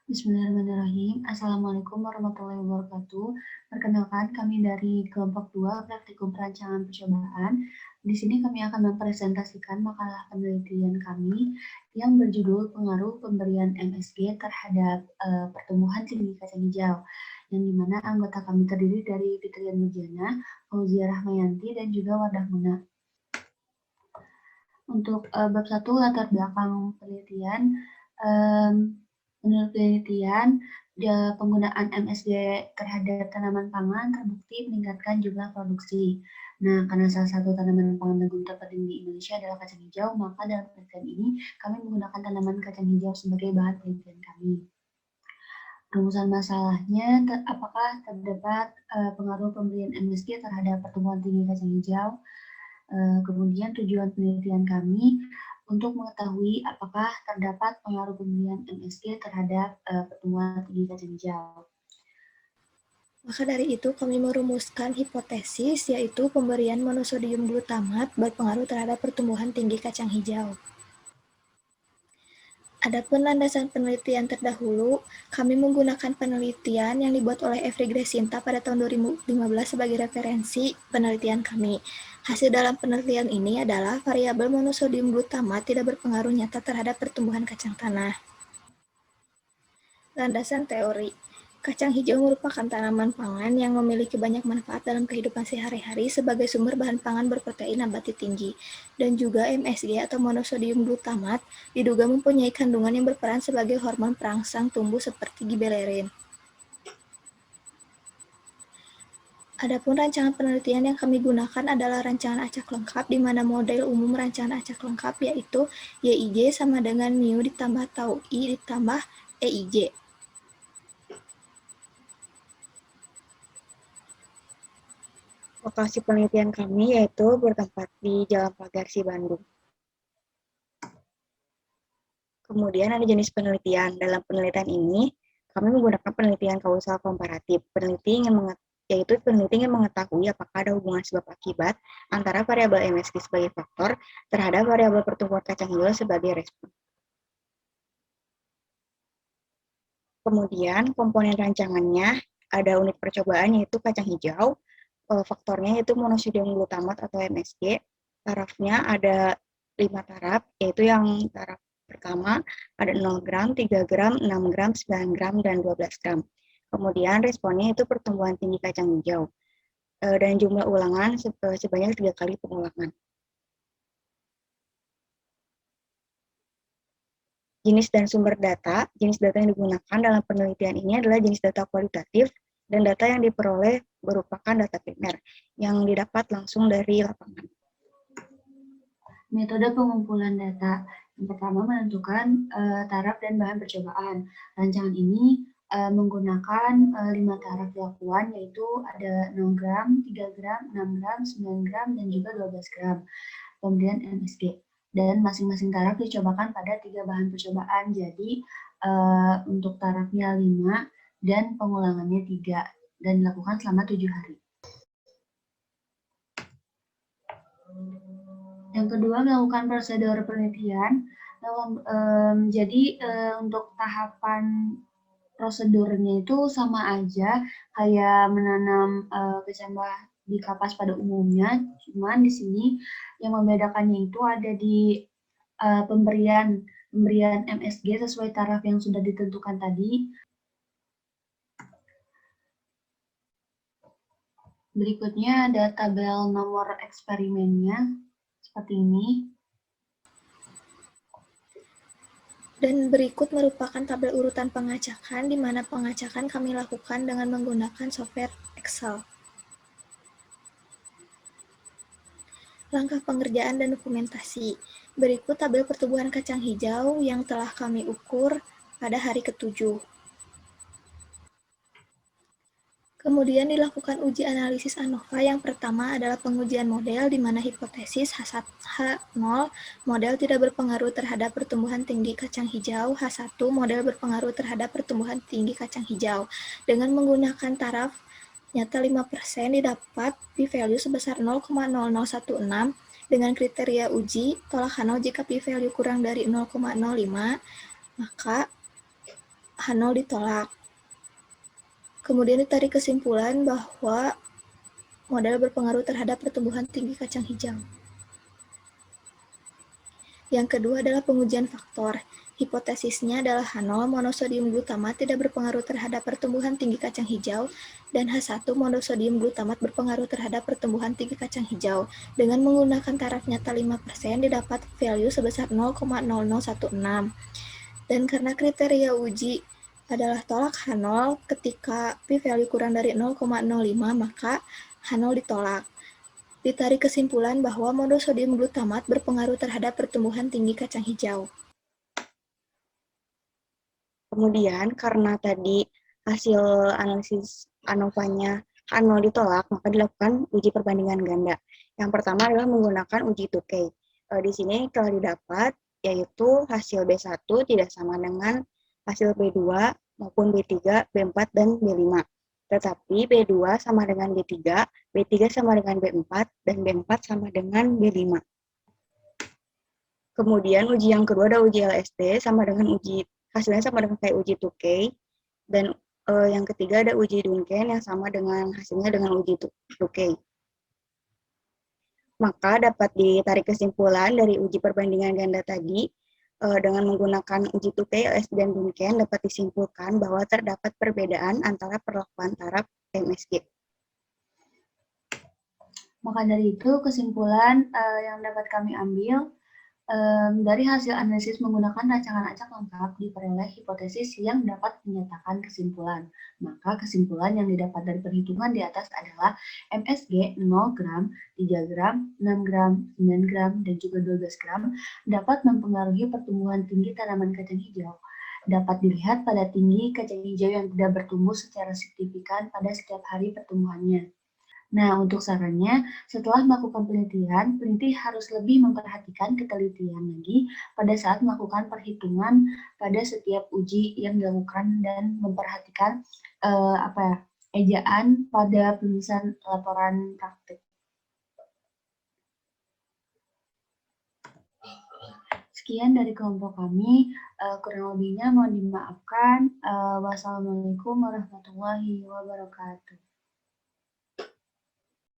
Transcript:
Bismillahirrahmanirrahim. Assalamualaikum warahmatullahi wabarakatuh. Perkenalkan, kami dari kelompok 2 praktikum perancangan percobaan. Di sini kami akan mempresentasikan makalah penelitian kami yang berjudul pengaruh pemberian MSG terhadap pertumbuhan tinggi kacang hijau, yang dimana anggota kami terdiri dari Fitrian Mujana, Fauzia Rahmayanti, dan juga Wardah Muna. Untuk bab 1 latar belakang penelitian, menurut penelitian, penggunaan MSG terhadap tanaman pangan terbukti meningkatkan jumlah produksi. Nah, karena salah satu tanaman pangan legume terpenting di Indonesia adalah kacang hijau, maka dalam penelitian ini kami menggunakan tanaman kacang hijau sebagai bahan penelitian kami. Rumusan masalahnya, apakah terdapat pengaruh pemberian MSG terhadap pertumbuhan tinggi kacang hijau? Kemudian tujuan penelitian kami untuk mengetahui apakah terdapat pengaruh pemberian MSG terhadap pertumbuhan tinggi kacang hijau. Maka dari itu kami merumuskan hipotesis, yaitu pemberian monosodium glutamat berpengaruh terhadap pertumbuhan tinggi kacang hijau. Adapun landasan penelitian terdahulu, kami menggunakan penelitian yang dibuat oleh Evry Gresinta pada tahun 2015 sebagai referensi penelitian kami. Hasil dalam penelitian ini adalah variabel monosodium glutamat tidak berpengaruh nyata terhadap pertumbuhan kacang tanah. Landasan teori. Kacang hijau merupakan tanaman pangan yang memiliki banyak manfaat dalam kehidupan sehari-hari sebagai sumber bahan pangan berprotein nabati tinggi. Dan juga MSG atau monosodium glutamat diduga mempunyai kandungan yang berperan sebagai hormon perangsang tumbuh seperti gibberellin. Adapun rancangan penelitian yang kami gunakan adalah rancangan acak lengkap, di mana model umum rancangan acak lengkap yaitu YIJ sama dengan mu ditambah tau I ditambah EIJ. Lokasi penelitian kami yaitu bertempat di Jalan Pagarsi, Bandung. Kemudian ada jenis penelitian. Dalam penelitian ini, kami menggunakan penelitian kausal komparatif. Peneliti ingin mengetahui apakah ada hubungan sebab akibat antara variabel MSG sebagai faktor terhadap variabel pertumbuhan kacang hijau sebagai respon. Kemudian komponen rancangannya ada unit percobaan yaitu kacang hijau, faktornya yaitu monosodium glutamat atau MSG. Tarafnya ada 5 taraf, yaitu yang taraf pertama ada 0 gram, 3 gram, 6 gram, 9 gram, dan 12 gram. Kemudian responnya itu pertumbuhan tinggi kacang hijau. Dan jumlah ulangan sebanyak 3 kali pengulangan. Jenis dan sumber data. Jenis data yang digunakan dalam penelitian ini adalah jenis data kualitatif dan data yang diperoleh merupakan data primer yang didapat langsung dari lapangan. Metode pengumpulan data. Yang pertama menentukan taraf dan bahan percobaan. Rancangan ini menggunakan 5 taraf dilakuan, yaitu ada 0 gram, 3 gram, 6 gram, 9 gram, dan juga 12 gram. Kemudian MSG. Dan masing-masing taraf dicobakan pada 3 bahan percobaan. Jadi untuk tarafnya 5 dan pengulangannya 3 dan dilakukan selama 7 hari. Yang kedua, melakukan prosedur penelitian. Jadi untuk tahapan prosedurnya itu sama aja kayak menanam kecambah di kapas pada umumnya, cuman di sini yang membedakannya itu ada di pemberian MSG sesuai taraf yang sudah ditentukan tadi. Berikutnya ada tabel nomor eksperimennya seperti ini. Dan berikut merupakan tabel urutan pengacakan, di mana pengacakan kami lakukan dengan menggunakan software Excel. Langkah pengerjaan dan dokumentasi. Berikut tabel pertumbuhan kacang hijau yang telah kami ukur pada hari ke-7. Kemudian dilakukan uji analisis ANOVA. Yang pertama adalah pengujian model, di mana hipotesis H0 model tidak berpengaruh terhadap pertumbuhan tinggi kacang hijau, H1 model berpengaruh terhadap pertumbuhan tinggi kacang hijau. Dengan menggunakan taraf nyata 5% didapat p-value sebesar 0,0016. Dengan kriteria uji tolak H0 jika p-value kurang dari 0,05, maka H0 ditolak. Kemudian ditarik kesimpulan bahwa model berpengaruh terhadap pertumbuhan tinggi kacang hijau. Yang kedua adalah pengujian faktor. Hipotesisnya adalah H0 monosodium glutamat tidak berpengaruh terhadap pertumbuhan tinggi kacang hijau dan H1 monosodium glutamat berpengaruh terhadap pertumbuhan tinggi kacang hijau. Dengan menggunakan taraf nyata 5% didapat value sebesar 0,0016. Dan karena kriteria uji adalah tolak H0 ketika p-value kurang dari 0,05 maka H0 ditolak. Ditarik kesimpulan bahwa monosodium glutamat berpengaruh terhadap pertumbuhan tinggi kacang hijau. Kemudian karena tadi hasil analisis ANOVA-nya H0 ditolak, maka dilakukan uji perbandingan ganda. Yang pertama adalah menggunakan uji 2K. Di sini telah didapat yaitu hasil B1 tidak sama dengan hasil B2 maupun B3, B4, dan B5. Tetapi B2 sama dengan B3, B3 sama dengan B4, dan B4 sama dengan B5. Kemudian uji yang kedua ada uji LSD hasilnya sama dengan kayak uji 2K. Dan yang ketiga ada uji Duncan yang sama dengan hasilnya dengan uji 2K. Maka dapat ditarik kesimpulan dari uji perbandingan ganda tadi dengan menggunakan uji 2K, LSD, dan Duncan dapat disimpulkan bahwa terdapat perbedaan antara perlakuan taraf MSG. Maka dari itu kesimpulan yang dapat kami ambil dari hasil analisis menggunakan rancangan acak lengkap diperoleh hipotesis yang dapat menyatakan kesimpulan. Maka kesimpulan yang didapat dari perhitungan di atas adalah MSG 0 gram, 3 gram, 6 gram, 9 gram, dan juga 12 gram dapat mempengaruhi pertumbuhan tinggi tanaman kacang hijau. Dapat dilihat pada tinggi kacang hijau yang tidak bertumbuh secara signifikan pada setiap hari pertumbuhannya. Nah, untuk sarannya, setelah melakukan penelitian, peneliti harus lebih memperhatikan ketelitian lagi pada saat melakukan perhitungan pada setiap uji yang dilakukan dan memperhatikan ejaan pada penulisan laporan praktik. Sekian dari kelompok kami, kurang lebihnya mohon dimaafkan. Wassalamualaikum warahmatullahi wabarakatuh.